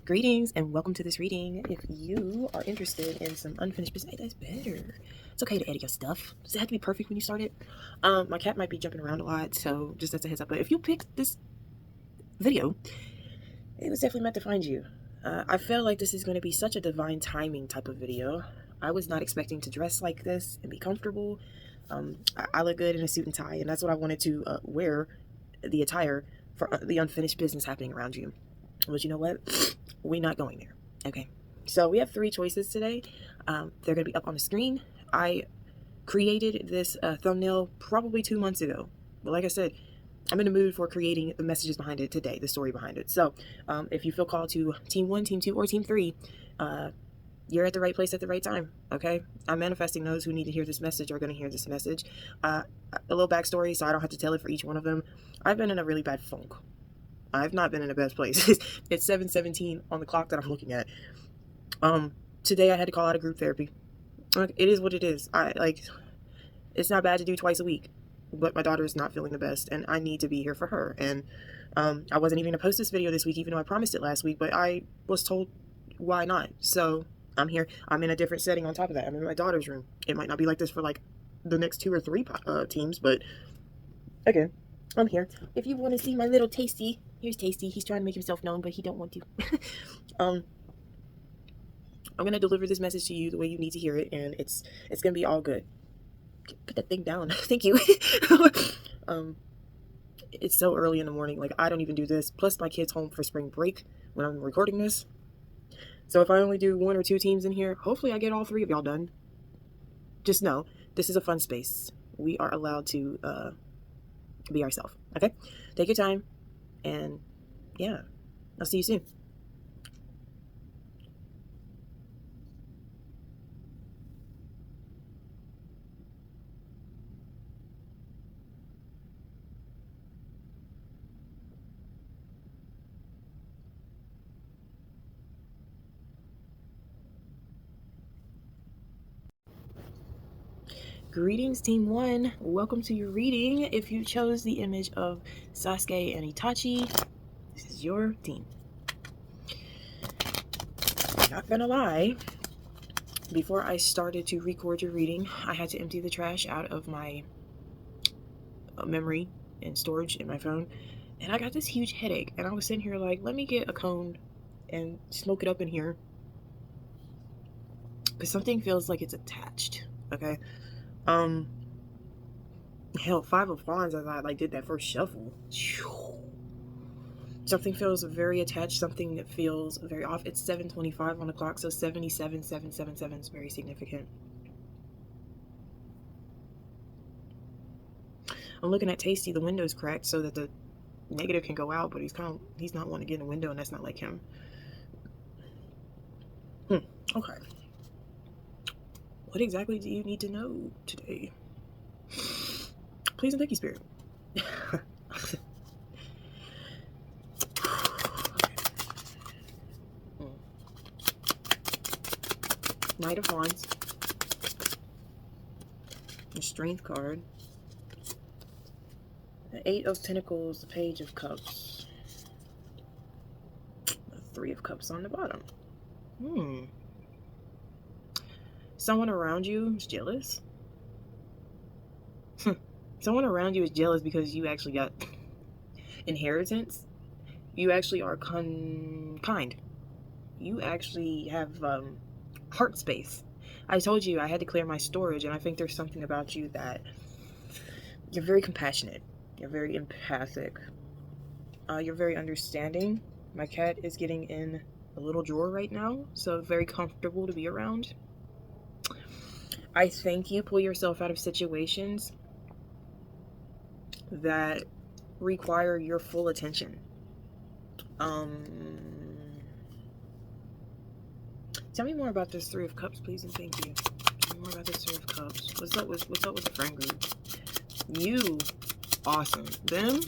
Greetings and welcome to this reading. If you are interested in some unfinished business, that's better. It's okay to edit your stuff. Does it have to be perfect when you start it? My cat might be jumping around a lot, so just as a heads up. But if you picked this video, it was definitely meant to find you. I feel like this is going to be such a divine timing type of video. I was not expecting to dress like this and be comfortable. I look good in a suit and tie, and that's what I wanted to wear, the attire for the unfinished business happening around you. But you know what? We're not going there. Okay. So we have 3 choices today. They're going to be up on the screen. I created this thumbnail probably 2 months ago. But like I said, I'm in the mood for creating the messages behind it today, the story behind it. So if you feel called to Team 1, Team 2, or Team 3, you're at the right place at the right time. Okay. I'm manifesting those who need to hear this message are going to hear this message. A little backstory, so I don't have to tell it for each one of them. I've been in a really bad funk. I've not been in the best place. It's 7:17 on the clock that I'm looking at. Today I had to call out a group therapy. It is what it is. It's not bad to do twice a week, but my daughter is not feeling the best, and I need to be here for her. And I wasn't even gonna post this video this week, even though I promised it last week. But I was told, why not? So I'm here. I'm in a different setting. On top of that, I'm in my daughter's room. It might not be like this for like the next 2 or 3 teams, but again, I'm here. If you want to see my little Tasty, here's Tasty. He's trying to make himself known, but he don't want to. I'm gonna deliver this message to you the way you need to hear it, and it's gonna be all good. Put that thing down. Thank you. It's so early in the morning. Like, I don't even do this. Plus, my kid's home for spring break when I'm recording this. So if I only do 1 or 2 teams in here, hopefully I get all 3 of y'all done. Just know this is a fun space. We are allowed to be ourselves. Okay, take your time, and yeah, I'll see you soon. Greetings, Team 1. Welcome to your reading. If you chose the image of Sasuke and Itachi, this is your team. Not gonna lie, before I started to record your reading, I had to empty the trash out of my memory and storage in my phone, and I got this huge headache, and I was sitting here like, let me get a cone and smoke it up in here, because something feels like it's attached. Okay. Hell, 5 of Wands, as I did that first shuffle. Something feels very attached. Something that feels very off. It's 7:25 on the clock, so 77777 is very significant. I'm looking at Tasty. The window's cracked so that the negative can go out, but he's not wanting to get in the window, and that's not like him. Okay. What exactly do you need to know today? Please and thank you, Spirit. Knight of Wands. The Strength card. The 8 of Pentacles, the Page of Cups. The 3 of Cups on the bottom. Someone around you is jealous. Someone around you is jealous because you actually got inheritance. You actually are kind. You actually have heart space. I told you I had to clear my storage, and I think there's something about you that you're very compassionate. You're very empathic. You're very understanding. My cat is getting in a little drawer right now, so very comfortable to be around. I think you pull yourself out of situations that require your full attention. Tell me more about this 3 of Cups, please, and thank you. Tell me more about this 3 of Cups. What's up with the friend group? You, awesome. Them,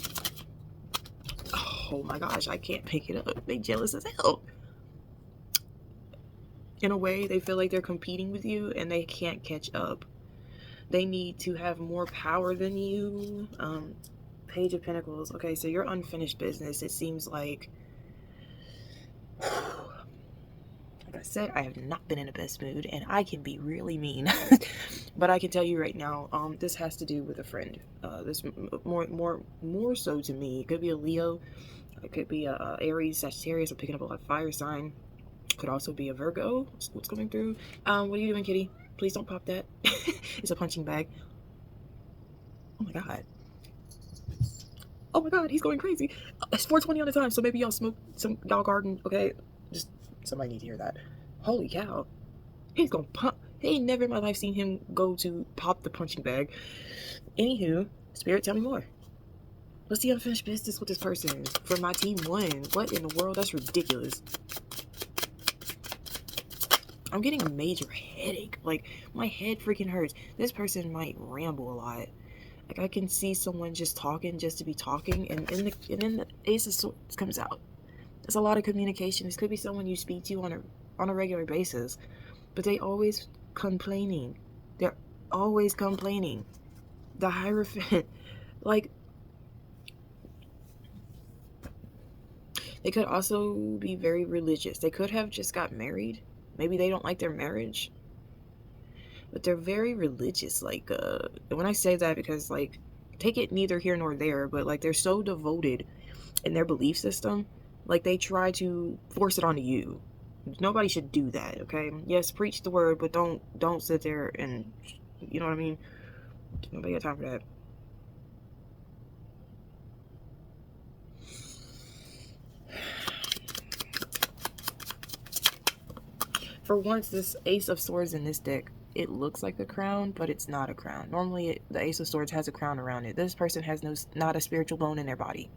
oh my gosh, I can't pick it up. They jealous as hell. In a way, they feel like they're competing with you and they can't catch up. They need to have more power than you. Page of Pentacles. Okay, so your unfinished business, it seems like I said, I have not been in the best mood, and I can be really mean. But I can tell you right now, this has to do with a friend. This more so to me. It could be a Leo. It could be a Aries, Sagittarius. I'm picking up a lot of fire sign. Could also be a Virgo. What's coming through? What are you doing, kitty? Please don't pop that. It's a punching bag. Oh my god. Oh my god, he's going crazy. It's 4:20 on the time, so maybe y'all smoke some y'all garden, okay? Just somebody need to hear that. Holy cow. He's gonna pump. Hey, never in my life seen him go to pop the punching bag. Anywho, Spirit, tell me more. What's the unfinished business with this person? For my team 1. What in the world? That's ridiculous. I'm getting a major headache. Like, my head freaking hurts. This person might ramble a lot. Like, I can see someone just talking just to be talking, and then the Ace of Swords comes out. There's a lot of communication. This could be someone you speak to on a regular basis, but they always complaining. They're always complaining. The Hierophant, like, they could also be very religious. They could have just got married. Maybe they don't like their marriage, but they're very religious. Like, when I say that, because, like, take it neither here nor there, but, like, they're so devoted in their belief system, like, they try to force it onto you. Nobody should do that, okay? Yes, preach the word, but don't sit there and, you know what I mean? Nobody got time for that. For once, this Ace of Swords in this deck, it looks like a crown, but it's not a crown. Normally, the Ace of Swords has a crown around it. This person has not a spiritual bone in their body.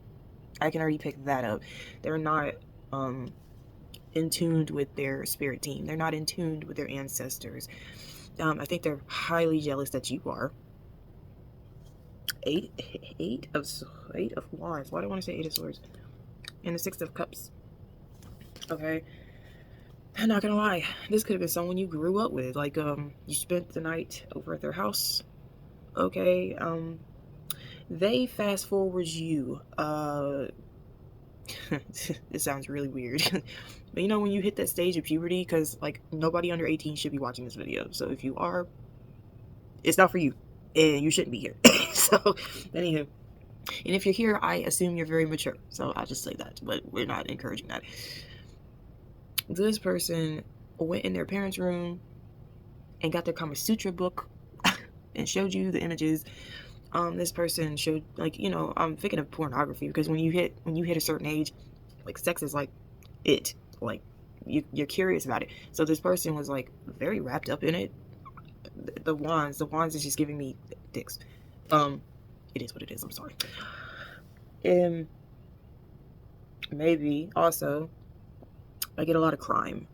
I can already pick that up. They're not in tune with their spirit team. They're not in tune with their ancestors. I think they're highly jealous that you are. Eight of Wands. Why do I want to say Eight of Swords? And the Six of Cups. Okay. I'm not gonna lie, this could have been someone you grew up with. Like, you spent the night over at their house. Okay, they fast forward you. It sounds really weird. But you know, when you hit that stage of puberty, because, like, nobody under 18 should be watching this video. So if you are, it's not for you. And you shouldn't be here. So, anywho. And if you're here, I assume you're very mature. So I'll just say that. But we're not encouraging that. This person went in their parents' room and got their Kama Sutra book and showed you the images. This person showed, like, you know, I'm thinking of pornography, because when you hit a certain age, like, sex is like it, like, you're curious about it. So this person was, like, very wrapped up in it. The wands is just giving me dicks. It is what it is. I'm sorry. And maybe also, I get a lot of crime.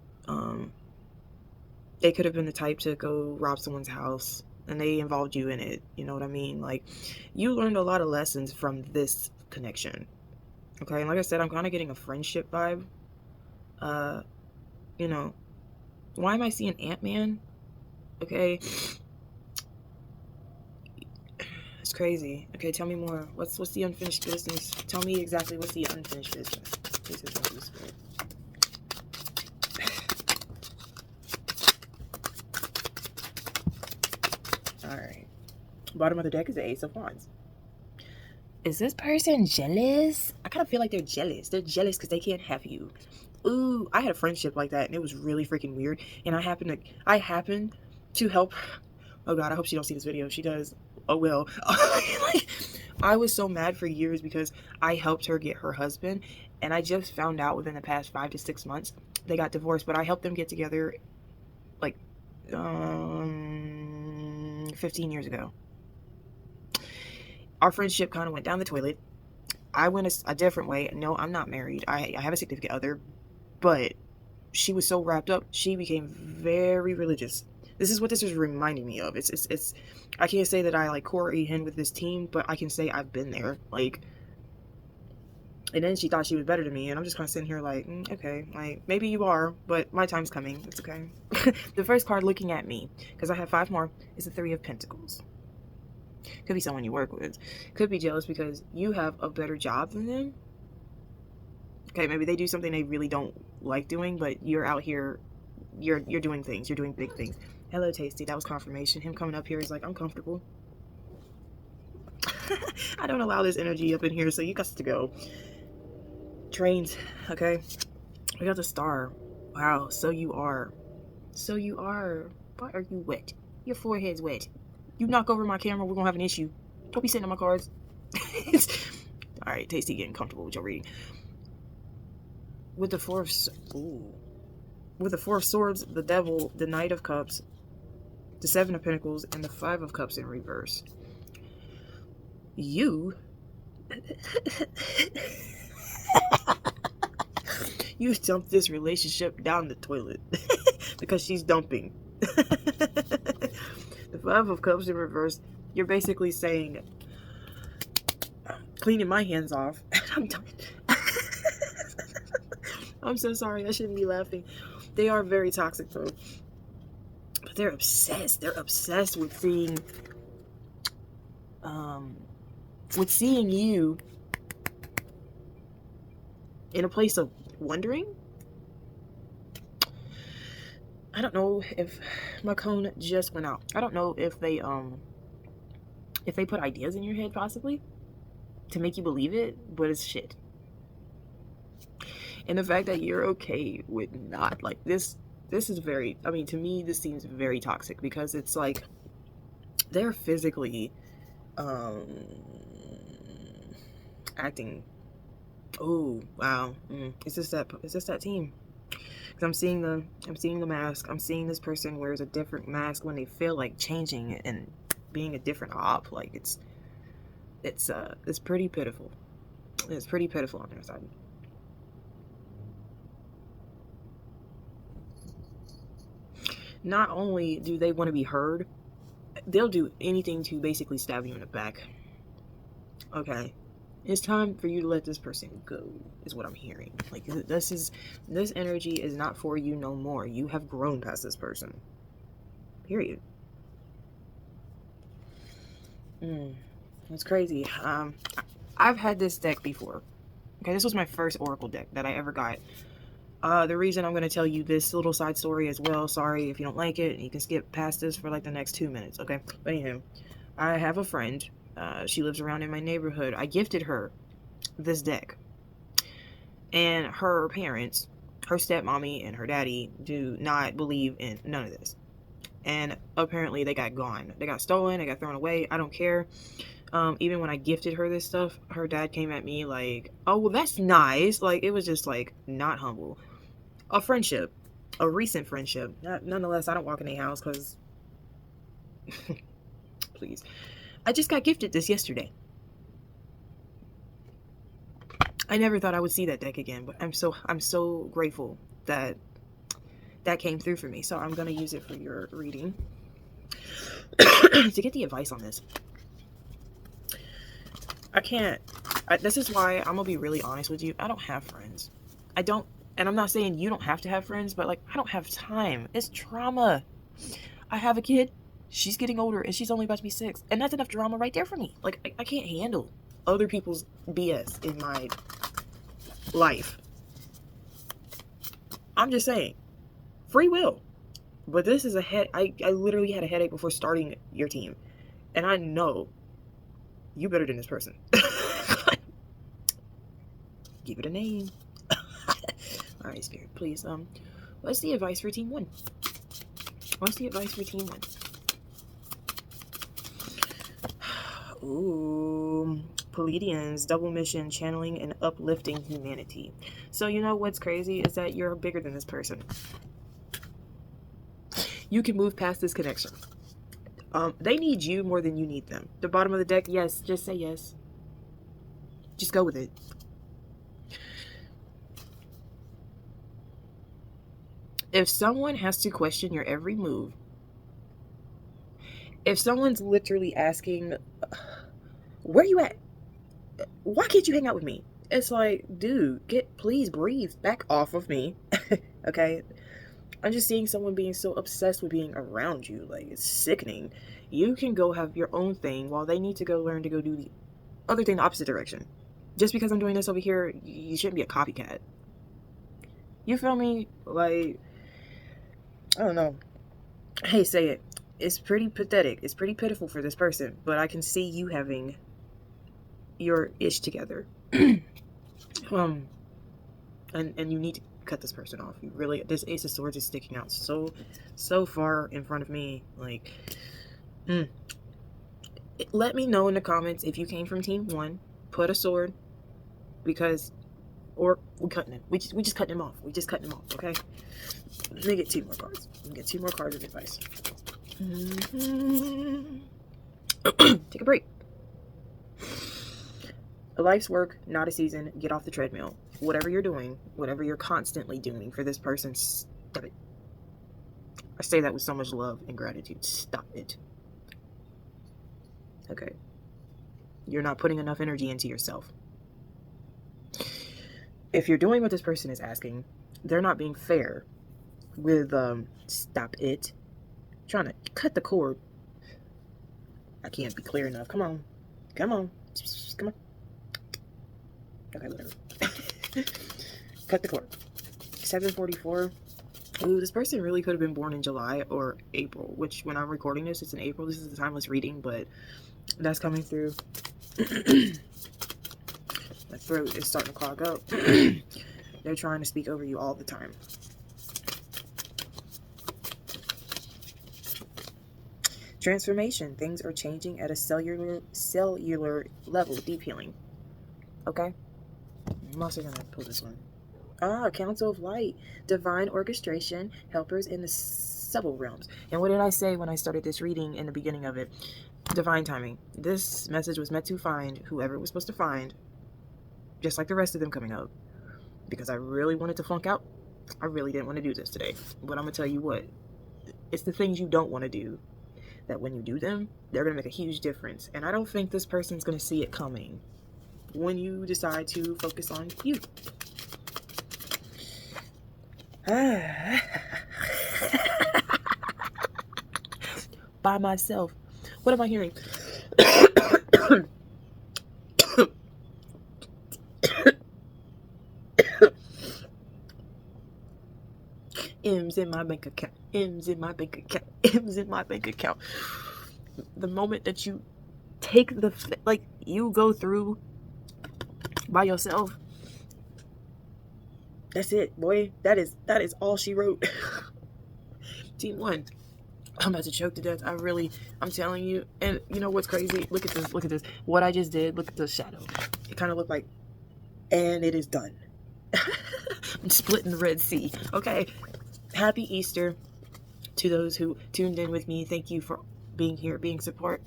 They could have been the type to go rob someone's house, and they involved you in it. You know what I mean? Like, you learned a lot of lessons from this connection. Okay, and like I said, I'm kind of getting a friendship vibe. You know, why am I seeing Ant-Man? Okay, it's crazy. Okay, tell me more. What's the unfinished business? Tell me exactly what's the unfinished business. Please, Alright. Bottom of the deck is the Ace of Wands. Is this person jealous? I kind of feel like they're jealous. They're jealous because they can't have you. Ooh, I had a friendship like that, and it was really freaking weird. And I happened to help. Oh god, I hope she don't see this video. If she does, oh well. Like, I was so mad for years because I helped her get her husband, and I just found out within the past 5 to 6 months they got divorced. But I helped them get together, like, 15 years ago. Our friendship kind of went down the toilet. I went a different way. No, I'm not married. I have a significant other, but she was so wrapped up, she became very religious. This is what this is reminding me of. It's I can't say that I, like, comprehend with this team, but I can say I've been there. Like, And then she thought she was better than me, and I'm just kind of sitting here like, okay, like, maybe you are, but my time's coming. It's okay. The first card looking at me, because I have 5 more, is the 3 of Pentacles. Could be someone you work with. Could be jealous because you have a better job than them. Okay, maybe they do something they really don't like doing, but you're out here, you're doing things. You're doing big things. Hello, Tasty. That was confirmation. Him coming up here is like, I'm comfortable. I don't allow this energy up in here, so you got to go. Trains, okay? We got the Star. Wow, so you are. So you are. Why are you wet? Your forehead's wet. You knock over my camera, we're gonna have an issue. Don't be sitting on my cards. Alright, Tasty getting comfortable with your reading. With the 4 of... Ooh. With the 4 of Swords, the Devil, the Knight of Cups, the 7 of Pentacles, and the 5 of Cups in reverse. You you dumped this relationship down the toilet because she's dumping. The 5 of Cups in reverse, you're basically saying, cleaning my hands off. I'm done. I'm so sorry, I shouldn't be laughing. They are very toxic though, but they're obsessed. They're obsessed with seeing you in a place of wondering. I don't know if my cone just went out. I don't know if they put ideas in your head possibly to make you believe it, but it's shit. And the fact that you're okay with not, like, this is very, I mean, to me this seems very toxic, because it's like they're physically acting. Oh wow. Is this that team? Because I'm seeing the mask. I'm seeing this person wears a different mask when they feel like changing and being a different op. Like it's pretty pitiful. It's pretty pitiful on their side. Not only do they want to be heard, they'll do anything to basically stab you in the back. Okay, it's time for you to let this person go, is what I'm hearing. Like, this energy is not for you no more. You have grown past this person. Period. It's crazy. I've had this deck before. Okay, this was my first Oracle deck that I ever got. The reason I'm going to tell you this little side story as well, sorry if you don't like it, you can skip past this for like the next 2 minutes, okay? But anywho, I have a friend, she lives around in my neighborhood. I gifted her this deck, and her parents, her stepmommy and her daddy, do not believe in none of this, and apparently they got gone. They got stolen, they got thrown away. I don't care. Even when I gifted her this stuff, her dad came at me like, oh, well, that's nice. Like, it was just like not humble. A friendship, a recent friendship. Nonetheless, I don't walk in a house because, please. I just got gifted this yesterday. I never thought I would see that deck again, but I'm so grateful that that came through for me. So I'm gonna use it for your reading to get the advice on this. This is why I'm gonna be really honest with you. I don't have friends. I don't. And I'm not saying you don't have to have friends, but like, I don't have time. It's trauma. I have a kid. She's getting older and she's only about to be 6. And that's enough drama right there for me. Like, I can't handle other people's BS in my life. I'm just saying. Free will. But this is I literally had a headache before starting your team. And I know you better than this person. Give it a name. Alright, Spirit, please. What's the advice for Team 1? What's the advice for Team 1? Ooh, Pleiadians, double mission, channeling and uplifting humanity. So you know what's crazy is that you're bigger than this person. You can move past this connection. They need you more than you need them. The bottom of the deck, yes, just say yes. Just go with it. If someone has to question your every move, if someone's literally asking, where you at? Why can't you hang out with me? It's like, dude, please breathe back off of me. Okay? I'm just seeing someone being so obsessed with being around you. Like, it's sickening. You can go have your own thing while they need to go learn to go do the other thing the opposite direction. Just because I'm doing this over here, you shouldn't be a copycat. You feel me? Like, I don't know. Hey, say it. It's pretty pathetic. It's pretty pitiful for this person, but I can see you having your ish together. And you need to cut this person off. You really, this Ace of Swords is sticking out so far in front of me. Like, let me know in the comments if you came from team 1. Put a sword, because, or we cutting him. We just cutting him off. We just cutting him off. Okay. Let me get 2 more cards. Let me get 2 more cards of advice. Take a break. A life's work, not a season. Get off the treadmill. Whatever you're doing, whatever you're constantly doing for this person, stop it. I say that with so much love and gratitude. Stop it. Okay. You're not putting enough energy into yourself. If you're doing what this person is asking, they're not being fair with stop it. Trying to cut the cord. I can't be clear enough. Come on. Come on. Come on. Okay, whatever. Cut the cord. 744. Ooh, this person really could have been born in July or April, which when I'm recording this, it's in April. This is the timeless reading, but that's coming through. My throat is starting to clog up. They're trying to speak over you all the time. Transformation. Things are changing at a cellular level. Deep healing. Okay? I'm also going to pull this one. Council of Light. Divine orchestration. Helpers in the subtle realms. And what did I say when I started this reading in the beginning of it? Divine timing. This message was meant to find whoever it was supposed to find. Just like the rest of them coming up. Because I really wanted to flunk out. I really didn't want to do this today. But I'm going to tell you what. It's the things you don't want to do that when you do them, they're going to make a huge difference. And I don't think this person's going to see it coming when you decide to focus on you. By myself. What am I hearing? M's in my bank account. M's in my bank account. M's in my bank account. The moment that you take the, like, you go through by yourself, that's it, boy. That is all she wrote. Team 1. I'm about to choke to death. I'm telling you. And you know what's crazy? Look at this. Look at this. What I just did. Look at the shadow. It kind of looked like, and it is done. I'm splitting the Red Sea. Okay. Happy Easter to those who tuned in with me. Thank you for being here, being support.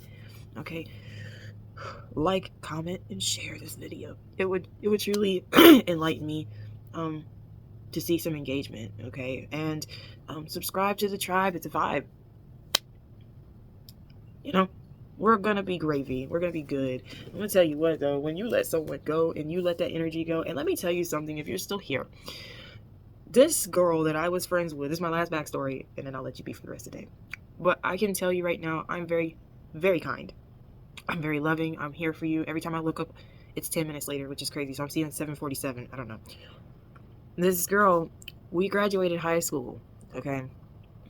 Okay. Like, comment, and share this video. It would truly enlighten me to see some engagement. Okay. And subscribe to the tribe. It's a vibe. You know, we're gonna be gravy. We're gonna be good. I'm gonna tell you what though, when you let someone go and you let that energy go, and let me tell you something, if you're still here, this girl that I was friends with, this is my last backstory, and then I'll let you be for the rest of the day. But I can tell you right now, I'm very, very kind. I'm very loving. I'm here for you. Every time I look up, it's 10 minutes later, which is crazy. So I'm seeing 7:47. I don't know. This girl, we graduated high school. Okay.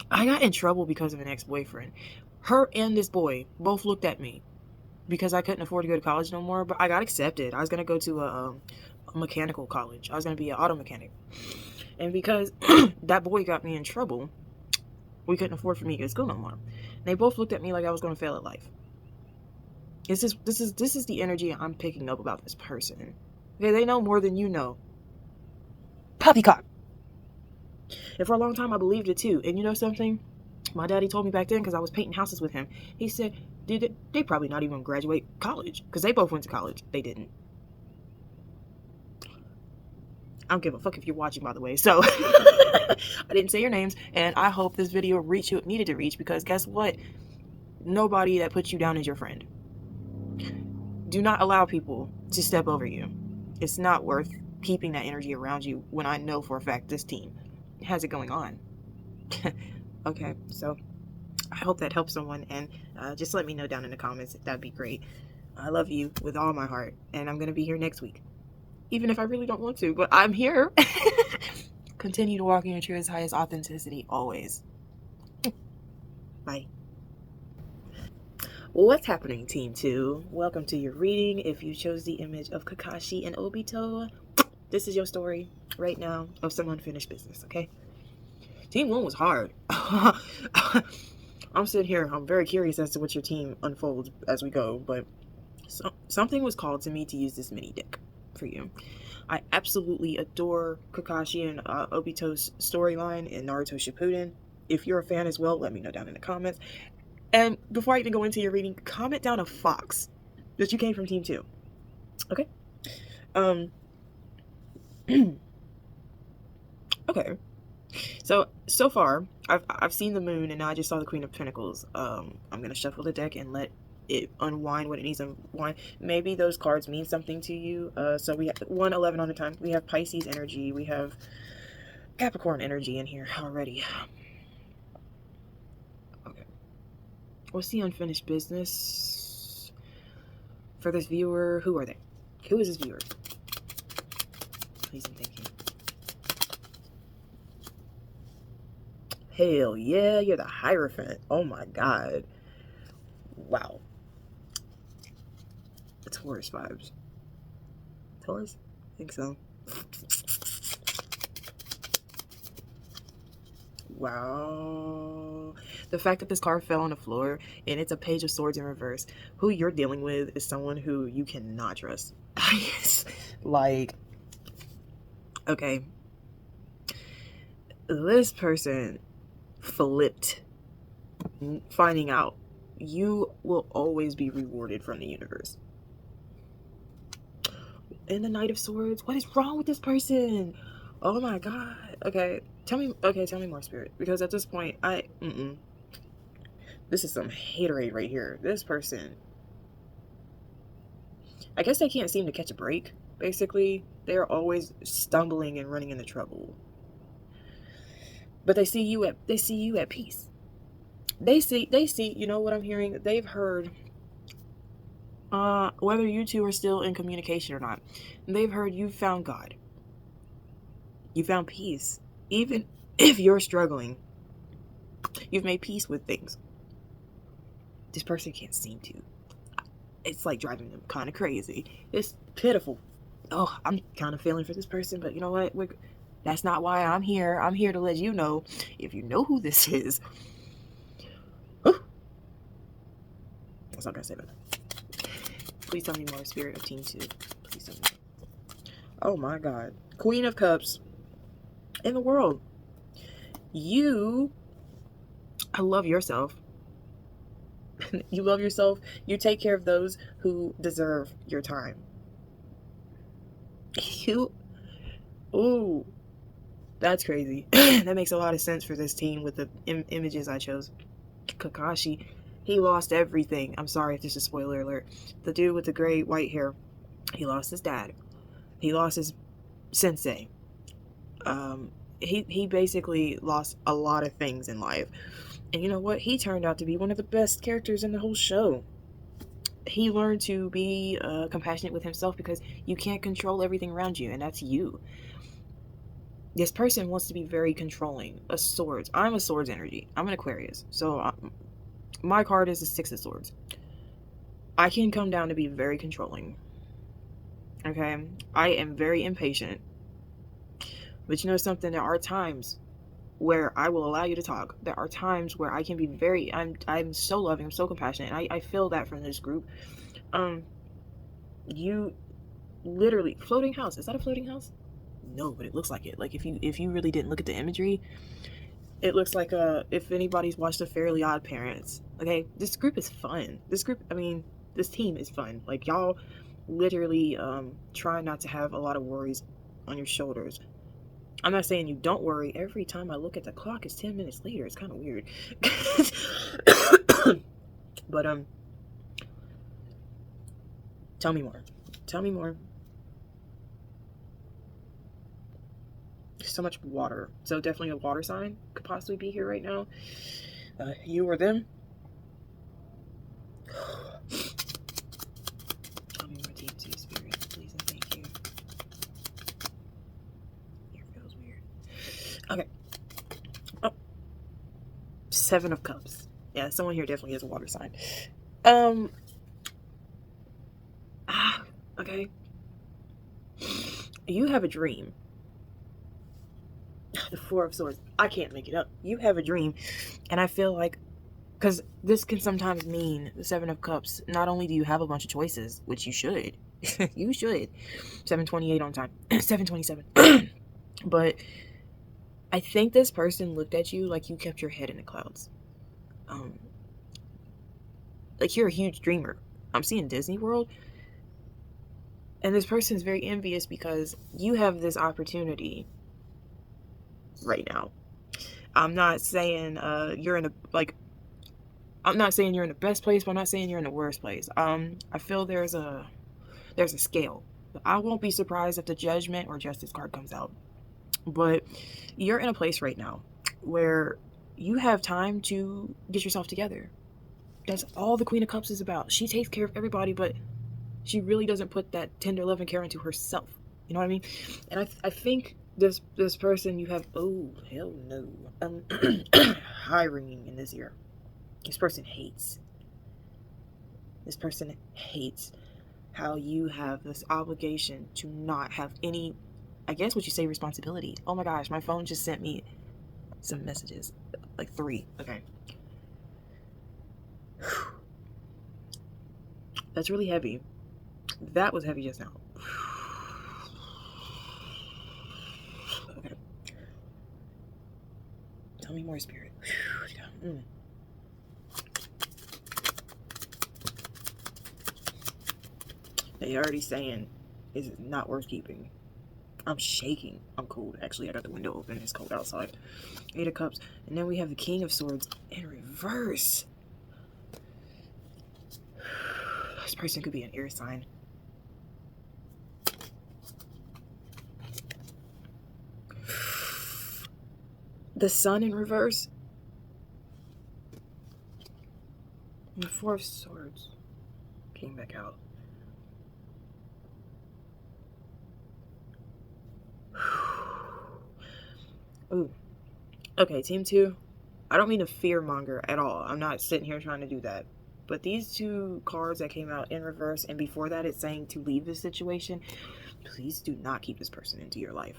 I got in trouble because of an ex-boyfriend. Her and this boy both looked at me because I couldn't afford to go to college no more, but I got accepted. I was going to go to a mechanical college. I was going to be an auto mechanic. And because that boy got me in trouble, we couldn't afford for me to go to school no more. And they both looked at me like I was going to fail at life. This is the energy I'm picking up about this person. Okay, they know more than you know. Poppycock. And for a long time, I believed it too. And you know something? My daddy told me back then, because I was painting houses with him. He said, dude, they probably not even graduate college. Because they both went to college. They didn't. I don't give a fuck if you're watching, by the way. So, I didn't say your names. And I hope this video reached who it needed to reach. Because guess what? Nobody that puts you down is your friend. Do not allow people to step over you. It's not worth keeping that energy around you when I know for a fact this team has it going on. Okay, so I hope that helps someone, and just let me know down in the comments. That'd be great. I love you with all my heart, and I'm going to be here next week. Even if I really don't want to, but I'm here. Continue to walk in your truest, highest authenticity always. Bye. What's happening, Team 2? Welcome to your reading. If you chose the image of Kakashi and Obito, this is your story right now of some unfinished business, okay? Team 1 was hard. I'm sitting here, I'm very curious as to what your team unfolds as we go, but something was called to me to use this mini deck for you. I absolutely adore Kakashi and Obito's storyline in Naruto Shippuden. If you're a fan as well, let me know down in the comments. And before I even go into your reading, comment down a fox that you came from Team 2. Okay? Okay. So far, I've seen the moon, and now I just saw the Queen of Pentacles. I'm going to shuffle the deck and let it unwind what it needs to unwind. Maybe those cards mean something to you. So we have 111 on the time. We have Pisces energy. We have Capricorn energy in here already. Okay. What's the unfinished business for this viewer? Who are they? Who is this viewer? Please and thank you. Hell yeah, you're the Hierophant. Oh my god. Wow. Taurus vibes. Taurus? I think so. Wow. The fact that this card fell on the floor and it's a Page of Swords in reverse. Who you're dealing with is someone who you cannot trust. Like, okay. This person flipped, finding out you will always be rewarded from the universe. In the Knight of Swords, what is wrong with this person? Oh my god. Okay, tell me more, Spirit, because at this point this is some haterade right here. This person, I guess they can't seem to catch a break. Basically, they're always stumbling and running into trouble. But they see you at peace. They see, you know what I'm hearing? They've heard, whether you two are still in communication or not, they've heard you found God. You found peace. Even if you're struggling, you've made peace with things. This person can't seem to. It's like driving them kind of crazy. It's pitiful. Oh, I'm kind of feeling for this person, but you know what? That's not why I'm here. I'm here to let you know, if you know who this is. That's not gonna say that. Please tell me more, Spirit of Team 2. Please tell me more. Oh my god. Queen of Cups in the world. You love yourself. You love yourself. You take care of those who deserve your time. Ooh, that's crazy. That makes a lot of sense for this team with the images I chose. Kakashi, he lost everything. I'm sorry if this is a spoiler alert. The dude with the gray white hair, he lost his dad. He lost his sensei. He basically lost a lot of things in life. And you know what? He turned out to be one of the best characters in the whole show. He learned to be compassionate with himself, because you can't control everything around you, and that's you. This person wants to be very controlling. A Swords. I'm a Swords energy. I'm an Aquarius. So my card is the Six of Swords. I can come down to be very controlling. Okay? I am very impatient. But you know something? There are times where I will allow you to talk. There are times where I can be very, I'm so loving, I'm so compassionate, and I feel that from this group. You literally, floating house, is that a floating house? No, but it looks like it. Like, if you really didn't look at the imagery, it looks like if anybody's watched the Fairly Odd Parents. Okay, this group is fun. This team is fun. Like, y'all literally try not to have a lot of worries on your shoulders. I'm not saying you don't worry. Every time I look at the clock, it's 10 minutes later. It's kind of weird. But tell me more. Tell me more. So much water. So definitely a water sign could possibly be here right now. You or them. Tell me more team 2 spirit, please and thank you. Here feels weird. Okay. Oh. 7 of Cups. Yeah, someone here definitely has a water sign. Okay. You have a dream. The 4 of Swords. I can't make it up. You have a dream. And I feel like, because this can sometimes mean the 7 of Cups. Not only do you have a bunch of choices, which you should. You should. 728 on time. 727. But I think this person looked at you like you kept your head in the clouds. Like you're a huge dreamer. I'm seeing Disney World. And this person is very envious because you have this opportunity right now. I'm not saying you're in a, like, I'm not saying you're in the best place, but I'm not saying you're in the worst place. I feel there's a scale. I won't be surprised if the Judgment or Justice card comes out. But you're in a place right now where you have time to get yourself together. That's all the Queen of Cups is about. She takes care of everybody, but she really doesn't put that tender love and care into herself. You know what I mean? And I think this person you have, oh hell no, high ringing in this ear. This person hates. This person hates how you have this obligation to not have any, I guess what you say, responsibility. Oh my gosh, my phone just sent me some messages, like 3. Okay. That's really heavy. That was heavy just now. Okay. Tell me more, Spirit. They already saying it's not worth keeping. I'm shaking. I'm cold. Actually, I got the window open. It's cold outside. 8 of Cups. And then we have the King of Swords in reverse. This person could be an air sign. The Sun in reverse. And the 4 of Swords came back out. Ooh. Okay, team 2. I don't mean to fearmonger at all. I'm not sitting here trying to do that. But these 2 cards that came out in reverse, and before that it's saying to leave this situation, please do not keep this person into your life.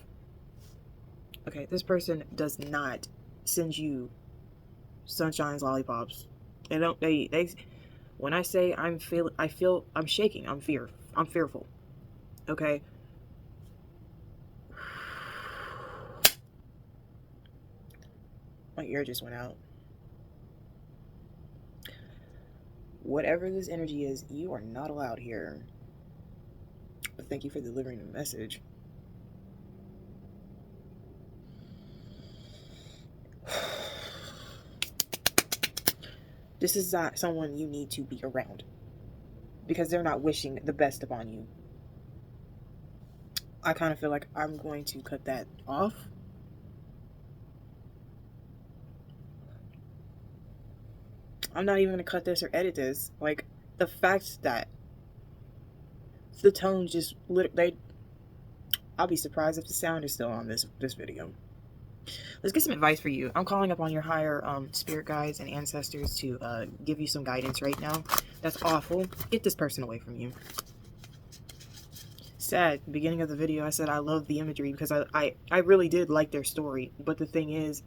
Okay, this person does not send you sunshines, lollipops. They don't, they when I say I'm shaking, I'm fearful. Okay? My ear just went out. Whatever this energy is, you are not allowed here. But thank you for delivering the message. This is not someone you need to be around, because they're not wishing the best upon you. I kind of feel like I'm going to cut that off. I'm not even going to cut this or edit this. Like, the fact that the tone just, I'll be surprised if the sound is still on this video. Let's get some advice for you. I'm calling up on your higher spirit guides and ancestors to give you some guidance right now. That's awful. Get this person away from you. Sad. Beginning of the video, I said I love the imagery because I really did like their story. But the thing is,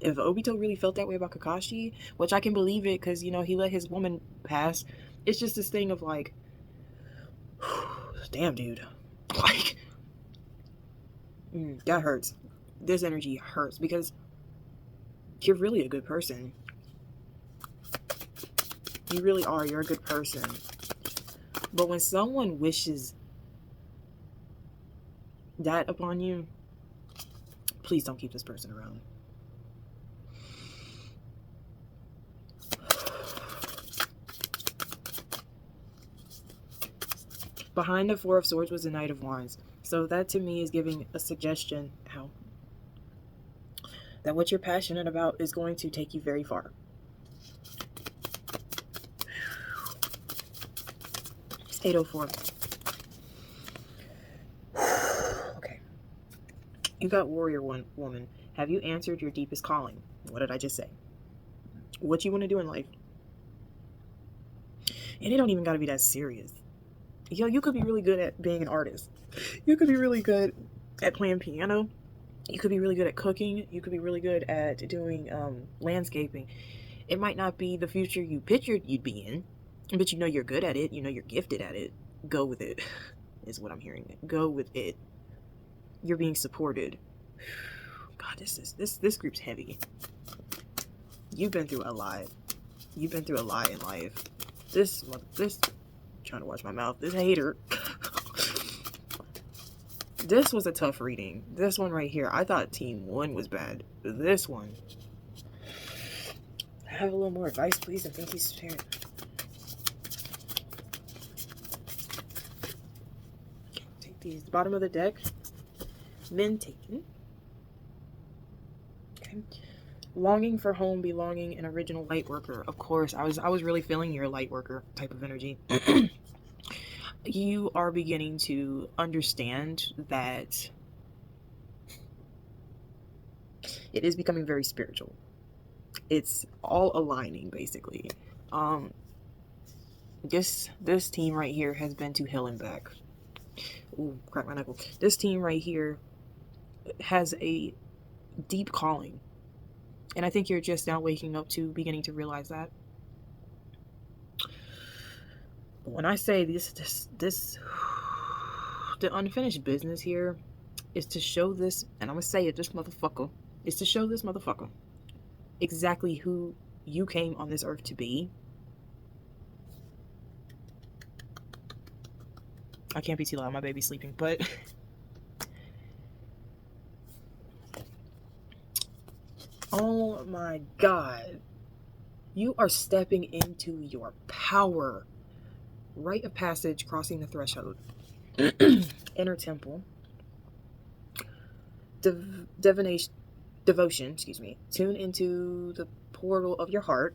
if Obito really felt that way about Kakashi, which I can believe it because, you know, he let his woman pass, it's just this thing of like, damn, dude. Like, that hurts. This energy hurts because you're really a good person. You really are. You're a good person. But when someone wishes that upon you, please don't keep this person around. Behind the 4 of Swords was the Knight of Wands. So that to me is giving a suggestion. Ow. that what you're passionate about is going to take you very far. It's 8:04. Okay. You got warrior woman. Have you answered your deepest calling? What did I just say? What you want to do in life? And it don't even got to be that serious. Yo, you could be really good at being an artist. You could be really good at playing piano. You could be really good at cooking. You could be really good at doing landscaping. It might not be the future you pictured you'd be in, but you know you're good at it. You know you're gifted at it. Go with it, is what I'm hearing. Go with it. You're being supported. God, this group's heavy. You've been through a lot. You've been through a lot in life. This trying to watch my mouth. This hater. This was a tough reading. This one right here. I thought team 1 was bad. This one. Have a little more advice, please, and thank you, Spirit. Take these. The bottom of the deck. Men taken. Okay. Longing for home, belonging, and original light worker. Of course, I was really feeling your light worker type of energy. You are beginning to understand that it is becoming very spiritual. It's all aligning, basically. This team right here has been to hell and back. Ooh, crack my knuckle. This team right here has a deep calling. And I think you're just now waking up to beginning to realize that. When I say this, the unfinished business here is to show this, and I'm gonna say it, this motherfucker, is to show this motherfucker exactly who you came on this earth to be. I can't be too loud, my baby's sleeping, but oh my God, you are stepping into your power. Rite of passage, crossing the threshold. Inner temple. Devotion, tune into the portal of your heart.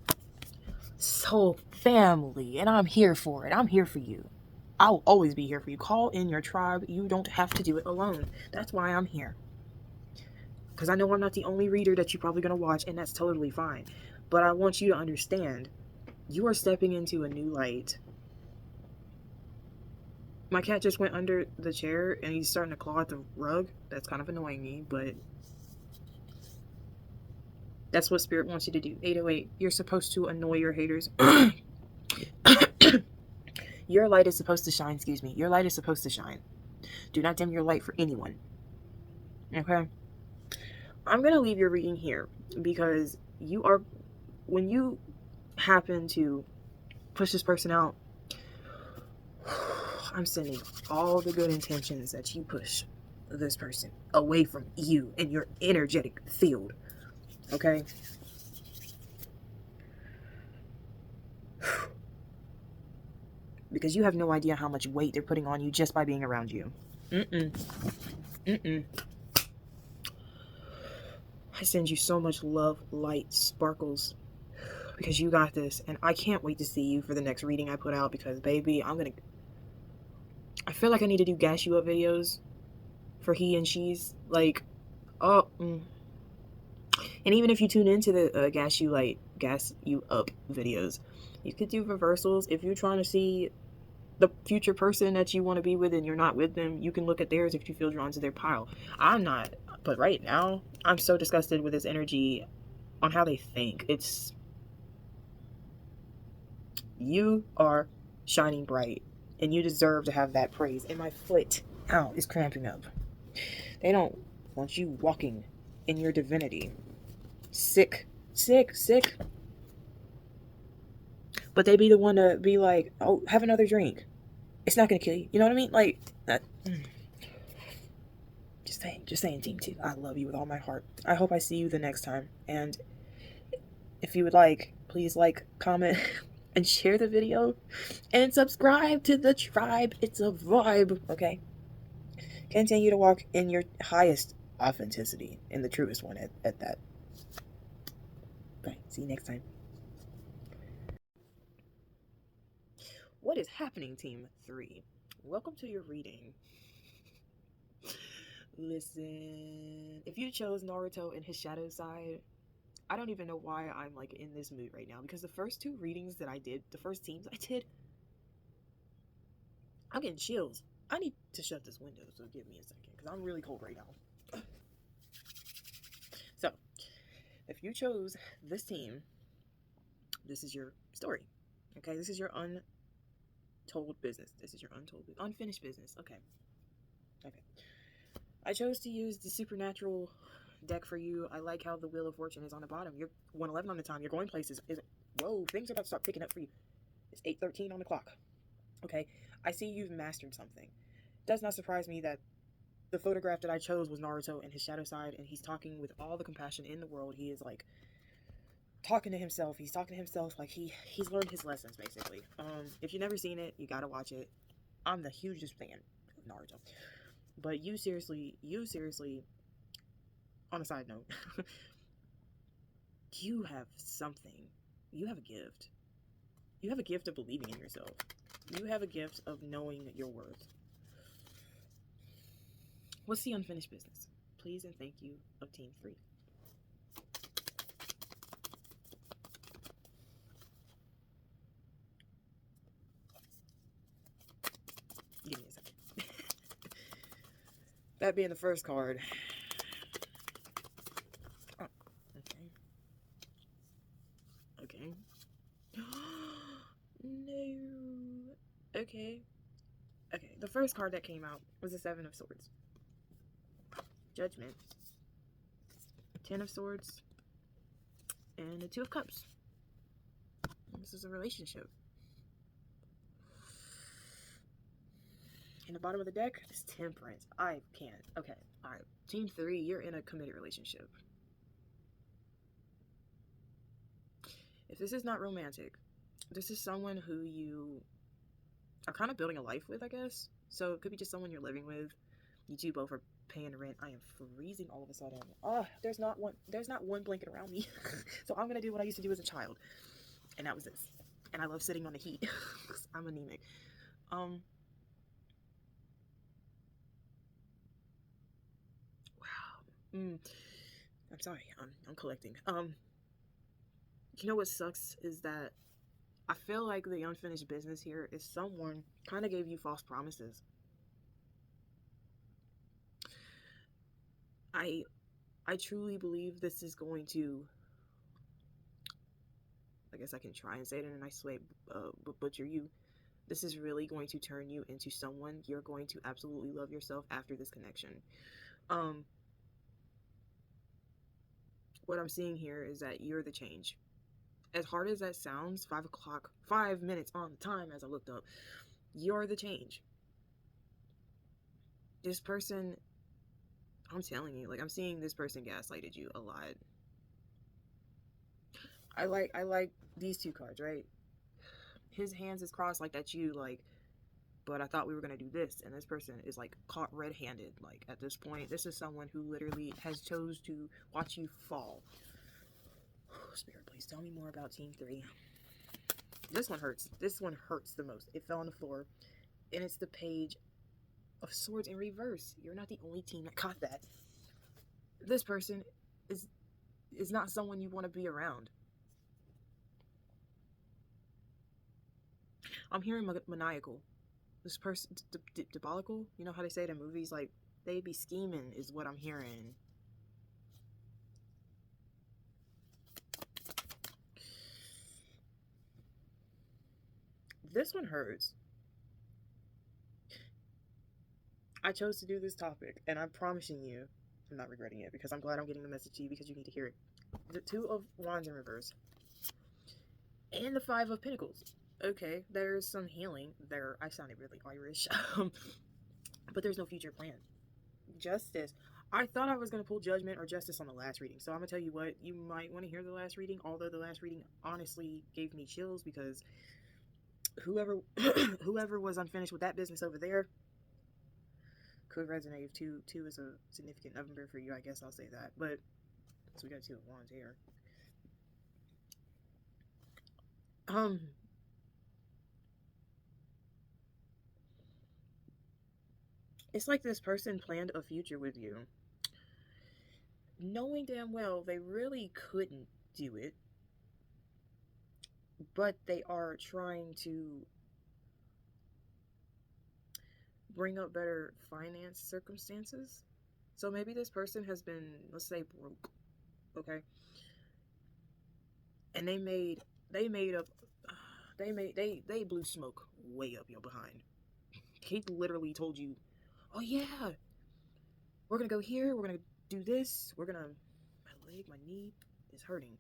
Soul family, and I'm here for it. I'm here for you. I'll always be here for you. Call in your tribe. You don't have to do it alone. That's why I'm here. Because I know I'm not the only reader that you're probably going to watch, and that's totally fine. But I want you to understand, you are stepping into a new light. My cat just went under the chair and he's starting to claw at the rug. That's kind of annoying me, but that's what Spirit wants you to do. 808, you're supposed to annoy your haters. Your light is supposed to shine, Your light is supposed to shine. Do not dim your light for anyone. Okay? I'm going to leave your reading here because when you happen to push this person out, I'm sending all the good intentions that you push this person away from you and your energetic field. Okay? Because you have no idea how much weight they're putting on you just by being around you. I send you so much love, light, sparkles, because you got this. And I can't wait to see you for the next reading I put out because, baby, I feel like I need to do gas you up videos for he and she's like, and even if you tune into the gas you up videos, you could do reversals. If you're trying to see the future person that you want to be with and you're not with them, you can look at theirs if you feel drawn to their pile. I'm not, but right now I'm so disgusted with this energy on how they think. You are shining bright. And you deserve to have that praise. And my foot, is cramping up. They don't want you walking in your divinity. Sick. But they be the one to be like, oh, have another drink. It's not going to kill you. You know what I mean? Like, that. Just saying, Team 2. I love you with all my heart. I hope I see you the next time. And if you would like, please like, comment, and share the video and subscribe to the tribe. It's a vibe, okay? Continue to walk in your highest authenticity and the truest one at that. Okay, see you next time. What is happening, Team 3? Welcome to your reading. Listen, if you chose Naruto and his shadow side, I don't even know why I'm like in this mood right now, because the first two readings that I did, the first teams I did, I'm getting chills. I need to shut this window, so give me a second, because I'm really cold right now. So, if you chose this team, this is your story. Okay, this is your untold business. This is your unfinished business. Okay. I chose to use the supernatural deck for you. I like how the Wheel of Fortune is on the bottom. You're 111 on the time. You're going places. Whoa, things are about to start picking up for you. It's 8:13 on the clock. Okay, I see you've mastered something. It does not surprise me that the photograph that I chose was Naruto and his shadow side, and he's talking with all the compassion in the world. He is like talking to himself. He's talking to himself like he's learned his lessons, basically. If you've never seen it, you gotta watch it. I'm the hugest fan of Naruto. But you seriously, on a side note, you have something. You have a gift. You have a gift of believing in yourself. You have a gift of knowing your worth. What's the unfinished business? Please and thank you of Team 3. Give me a second. That being the first card. Oh, okay. No. Okay. The first card that came out was the 7 of Swords. Judgment. 10 of Swords. And the 2 of Cups. This is a relationship. In the bottom of the deck is Temperance. I can't. Okay. Alright. Team 3, you're in a committed relationship. If this is not romantic, this is someone who you are kind of building a life with, I guess. So it could be just someone you're living with. You two both are paying rent. I am freezing all of a sudden. Oh, there's not one blanket around me. So I'm gonna do what I used to do as a child. And that was this. And I love sitting on the heat. Because I'm anemic. Wow. I'm sorry. I'm collecting. You know what sucks is that I feel like the unfinished business here is someone kind of gave you false promises. I truly believe this is going to, I guess I can try and say it in a nice way, butcher you. This is really going to turn you into someone you're going to absolutely love yourself after this connection. What I'm seeing here is that you're the change. As hard as that sounds, 5 minutes on the time as I looked up, you're the change. This person, I'm telling you, like, I'm seeing this person gaslighted you a lot. I like these 2 cards, right? His hands is crossed like that's you, like, but I thought we were gonna do this, and this person is like caught red-handed. Like, at this point, this is someone who literally has chose to watch you fall. Spirit, please tell me more about Team 3. This one hurts. This one hurts the most. It fell on the floor, and it's the Page of Swords in reverse. You're not the only team that caught that. This person is not someone you want to be around. I'm hearing maniacal. This person, diabolical. You know how they say it in movies, like, they be scheming is what I'm hearing. This one hurts. I chose to do this topic, and I'm promising you, I'm not regretting it, because I'm glad I'm getting the message to you, because you need to hear it. The 2 of Wands in reverse. And the 5 of Pentacles. Okay, there's some healing there. I sounded really Irish. But there's no future plan. Justice. I thought I was going to pull Judgment or Justice on the last reading. So I'm going to tell you what, you might want to hear the last reading. Although the last reading honestly gave me chills, because whoever was unfinished with that business over there could resonate. If 2 is a significant number for you, I guess I'll say that. But, so we got 2 of Wands here. It's like this person planned a future with you, knowing damn well they really couldn't do it, but they are trying to bring up better finance circumstances. So maybe this person has been, let's say, broke, okay? And they blew smoke way up your behind. He literally told you, oh yeah, we're gonna go here, we're gonna do this, my my knee is hurting.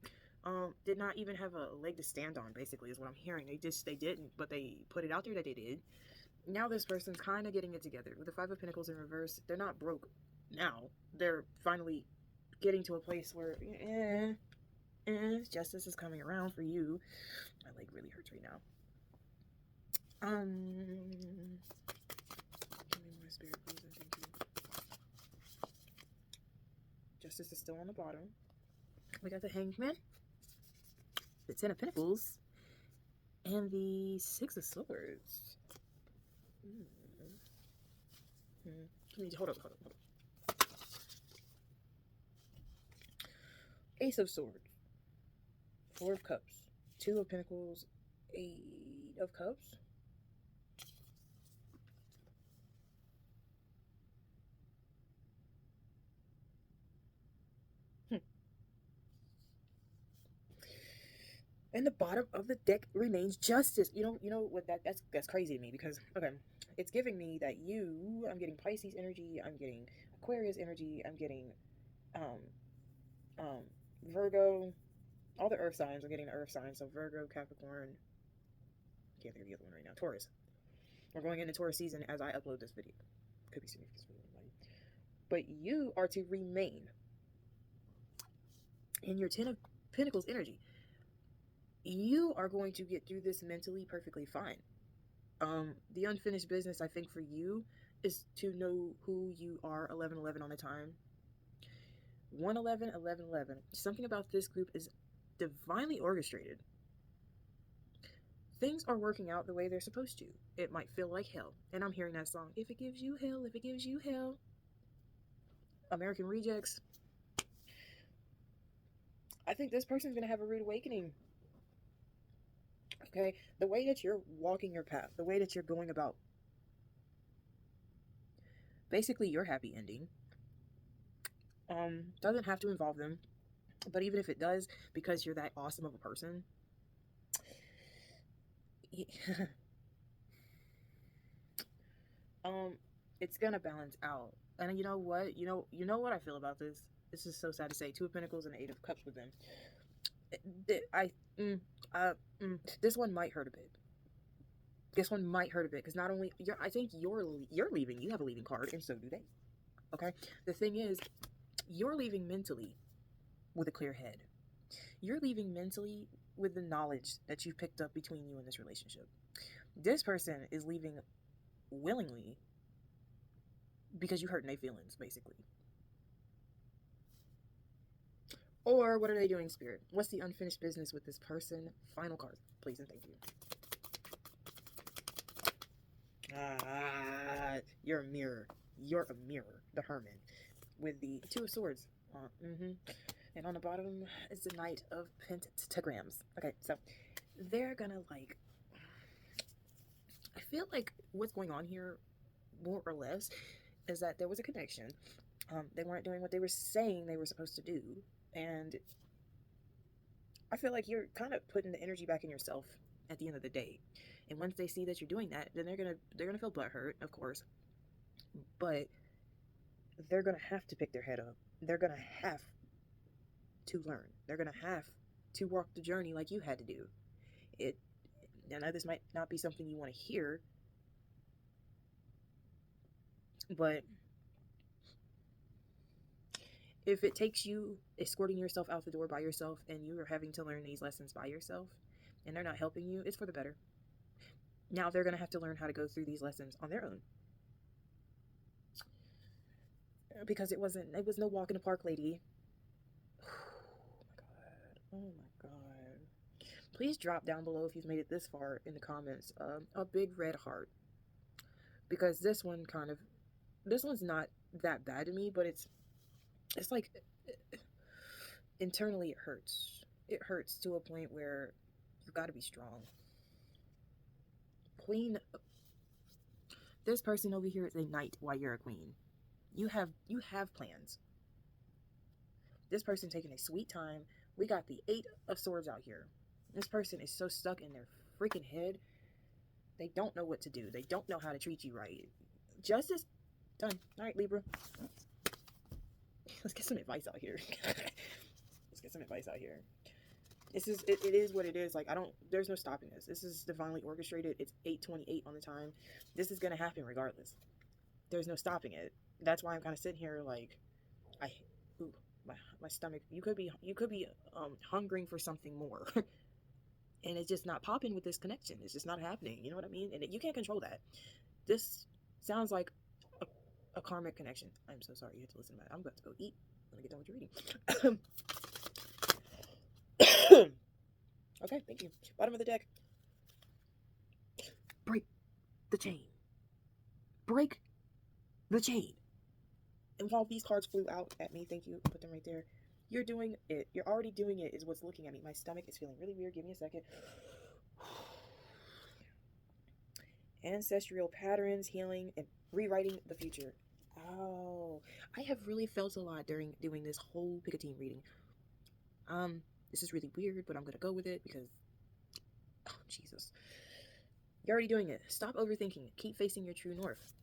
Did not even have a leg to stand on, basically, is what I'm hearing. They didn't, but they put it out there that they did. Now this person's kind of getting it together. With the Five of Pentacles in reverse, they're not broke now. They're finally getting to a place where, justice is coming around for you. My leg really hurts right now. Give me more spirit, please, and thank you. Justice is still on the bottom. We got the Hanged Man, the Ten of Pentacles, and the Six of Swords. Hold up. Ace of Swords, Four of Cups, Two of Pentacles, Eight of Cups. And the bottom of the deck remains Justice. You know what, that's crazy to me, because okay, it's giving me that I'm getting Pisces energy, I'm getting Aquarius energy, I'm getting Virgo, all the earth signs are getting the earth signs. So Virgo, Capricorn, can't think of the other one right now, Taurus. We're going into Taurus season as I upload this video. Could be significant for anybody. But you are to remain in your Ten of Pentacles energy. You are going to get through this mentally perfectly fine. The unfinished business, I think, for you is to know who you are. 11-11 on the time. 1-11, 11-11. Something about this group is divinely orchestrated. Things are working out the way they're supposed to. It might feel like hell. And I'm hearing that song, if it gives you hell, if it gives you hell. American Rejects. I think this person's going to have a rude awakening. Okay? The way that you're walking your path, the way that you're going about basically your happy ending, doesn't have to involve them. But even if it does, because you're that awesome of a person, it's gonna balance out. And you know what? You know what I feel about this? This is so sad to say. Two of Pentacles and the Eight of Cups with them. This one might hurt a bit. This one might hurt a bit, because not only I think you're leaving. You have a leaving card, and so do they. Okay. The thing is, you're leaving mentally with a clear head. You're leaving mentally with the knowledge that you've picked up between you and this relationship. This person is leaving willingly because you hurt their feelings, basically. Or what are they doing, Spirit? What's the unfinished business with this person? Final card, please and thank you. You're a mirror. You're a mirror. The Hermit. With the Two of Swords. And on the bottom is the Knight of Pentagrams. Okay, so they're gonna like... I feel like what's going on here, more or less, is that there was a connection. They weren't doing what they were saying they were supposed to do. And I feel like you're kind of putting the energy back in yourself at the end of the day. And once they see that you're doing that, then they're gonna feel butthurt, of course. But they're gonna have to pick their head up. They're gonna have to learn. They're gonna have to walk the journey like you had to do. I know this might not be something you want to hear, but if it takes you escorting yourself out the door by yourself and you are having to learn these lessons by yourself and they're not helping you, it's for the better. Now they're going to have to learn how to go through these lessons on their own. Because it was no walk in the park, lady. Oh my God. please drop down below if you've made it this far in the comments a big red heart, because this one's not that bad to me, but it's like internally it hurts. It hurts to a point where you've got to be strong. Queen, this person over here is a knight while you're a queen. You have plans. This person taking a sweet time. We got the 8 of Swords out here. This person is so stuck in their freaking head. They don't know what to do. They don't know how to treat you right. Justice done. All right, Libra. Let's get some advice out here. Let's get some advice out here. It is what it is. Like, there's no stopping this. This is divinely orchestrated. It's 8:28 on the time. This is gonna happen regardless. There's no stopping it. That's why I'm kind of sitting here like, my stomach. You could be hungering for something more, and it's just not popping with this connection. It's just not happening. You know what I mean? And you can't control that. This sounds like a karmic connection. I'm so sorry you had to listen to that. I'm about to go eat when I get done with your reading. Okay, thank you. Bottom of the deck. Break the chain. Break the chain. And while these cards flew out at me, thank you, put them right there. You're doing it. You're already doing it is what's looking at me. My stomach is feeling really weird. Give me a second. Ancestral patterns, healing, and rewriting the future. Oh, I have really felt a lot during doing this whole ภิkkūtēn reading. This is really weird, but I'm going to go with it because, oh, Jesus. You're already doing it. Stop overthinking. Keep facing your true north.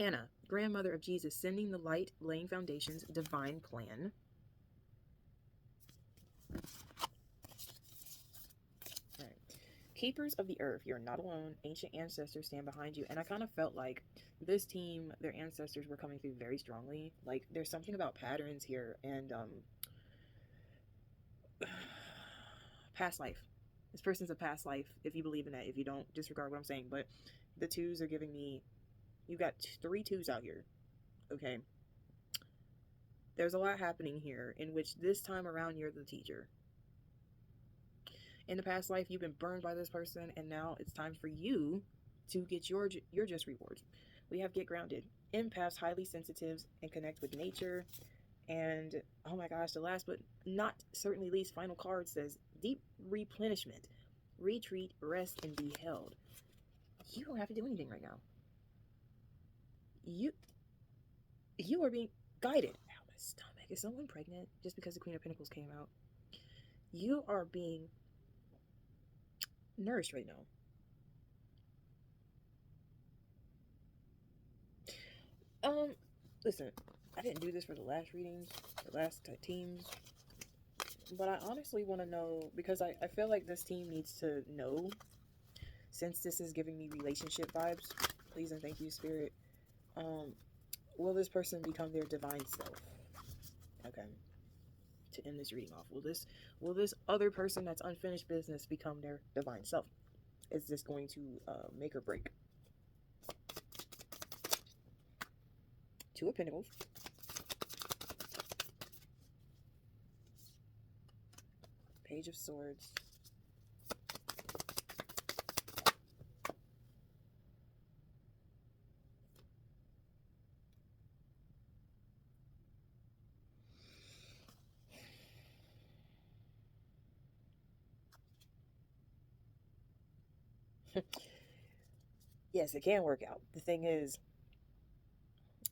Anna, grandmother of Jesus, sending the light, laying foundations, divine plan. All right. Keepers of the earth, you're not alone. Ancient ancestors stand behind you. And I kind of felt like this team, their ancestors were coming through very strongly. Like, there's something about patterns here and past life. This person's a past life, if you believe in that. If you don't, disregard what I'm saying. But the 2s are giving me, you've got 3 2s out here. Okay. There's a lot happening here in which this time around you're the teacher. In the past life, you've been burned by this person, and now it's time for you to get your just rewards. We have get grounded. Empaths, highly sensitives, and connect with nature. And oh my gosh, the last but not certainly least final card says deep replenishment. Retreat, rest, and be held. You don't have to do anything right now. You are being guided. Ow, my stomach. Is someone pregnant just because the Queen of Pentacles came out? You are being nourished right now. Listen, I didn't do this for the last readings, the last teams, but I honestly want to know, because I feel like this team needs to know, since this is giving me relationship vibes. Please and thank you, Spirit. Will this person become their divine self? Okay. To end this reading off, will this other person that's unfinished business become their divine self? Is this going to make or break? 2 of Pentacles. Page of Swords. Yes, it can work out. The thing is,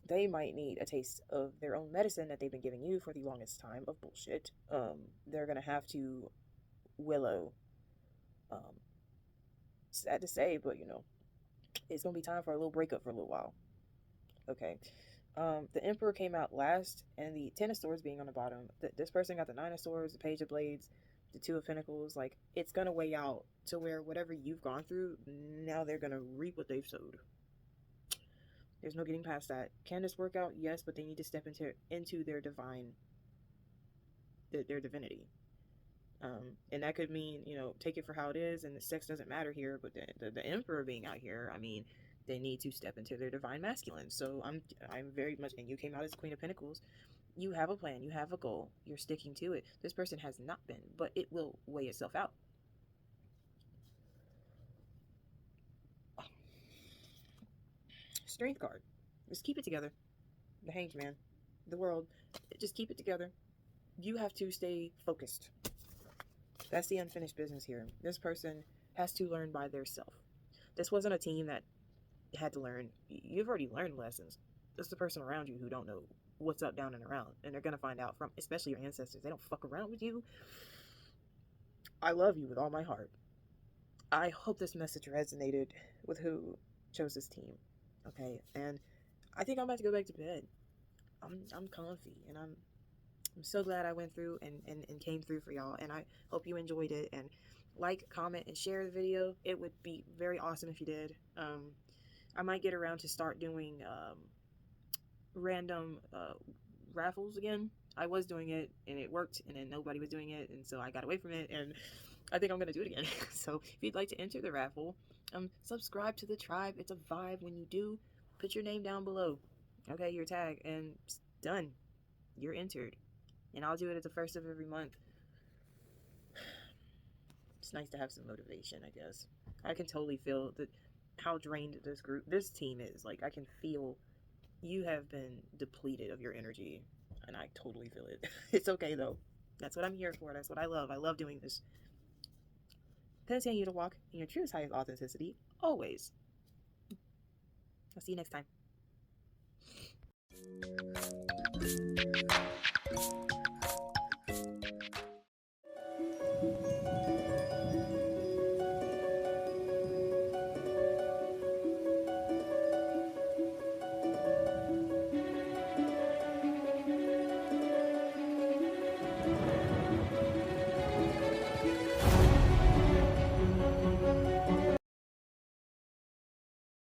they might need a taste of their own medicine that they've been giving you for the longest time of bullshit. They're gonna have to willow. Sad to say, but you know, it's gonna be time for a little breakup for a little while. Okay. The Emperor came out last, and the 10 of Swords being on the bottom. This person got the 9 of Swords, the Page of Blades, the 2 of Pentacles. Like, it's gonna weigh out to where whatever you've gone through, now they're gonna reap what they've sowed. There's no getting past that. Can this work out? Yes, but they need to step into their divine, their divinity. And that could mean, you know, take it for how it is, and the sex doesn't matter here. But the Emperor being out here, I mean, they need to step into their divine masculine. So I'm very much, and you came out as Queen of Pentacles. You have a plan, you have a goal, you're sticking to it. This person has not been, but it will weigh itself out. Strength card. Just keep it together. The Hanged Man, the world, just keep it together. You have to stay focused. That's the unfinished business here. This person has to learn by theirself. This wasn't a team that had to learn. You've already learned lessons. It's the person around you who don't know what's up, down, and around, and they're gonna find out from, especially your ancestors. They don't fuck around with you. I love you with all my heart. I hope this message resonated with who chose this team. Okay, and I think I'm about to go back to bed. I'm comfy, and I'm so glad I went through and came through for y'all, and I hope you enjoyed it. And like, comment, and share the video. It would be very awesome if you did. I might get around to start doing random raffles again. I was doing it and it worked, and then nobody was doing it, and so I got away from it, and I think I'm gonna do it again. So if you'd like to enter the raffle, subscribe to the tribe. It's a vibe. When you do, put your name down below, okay, your tag, and it's done. You're entered, and I'll do it at the first of every month. It's nice to have some motivation, I guess. I can totally feel that how drained this team is. Like, I can feel you have been depleted of your energy, and I totally feel it. It's okay though. That's what I'm here for. That's what I love. I love doing this. Continuing you to walk in your truest, highest authenticity always. I'll see you next time.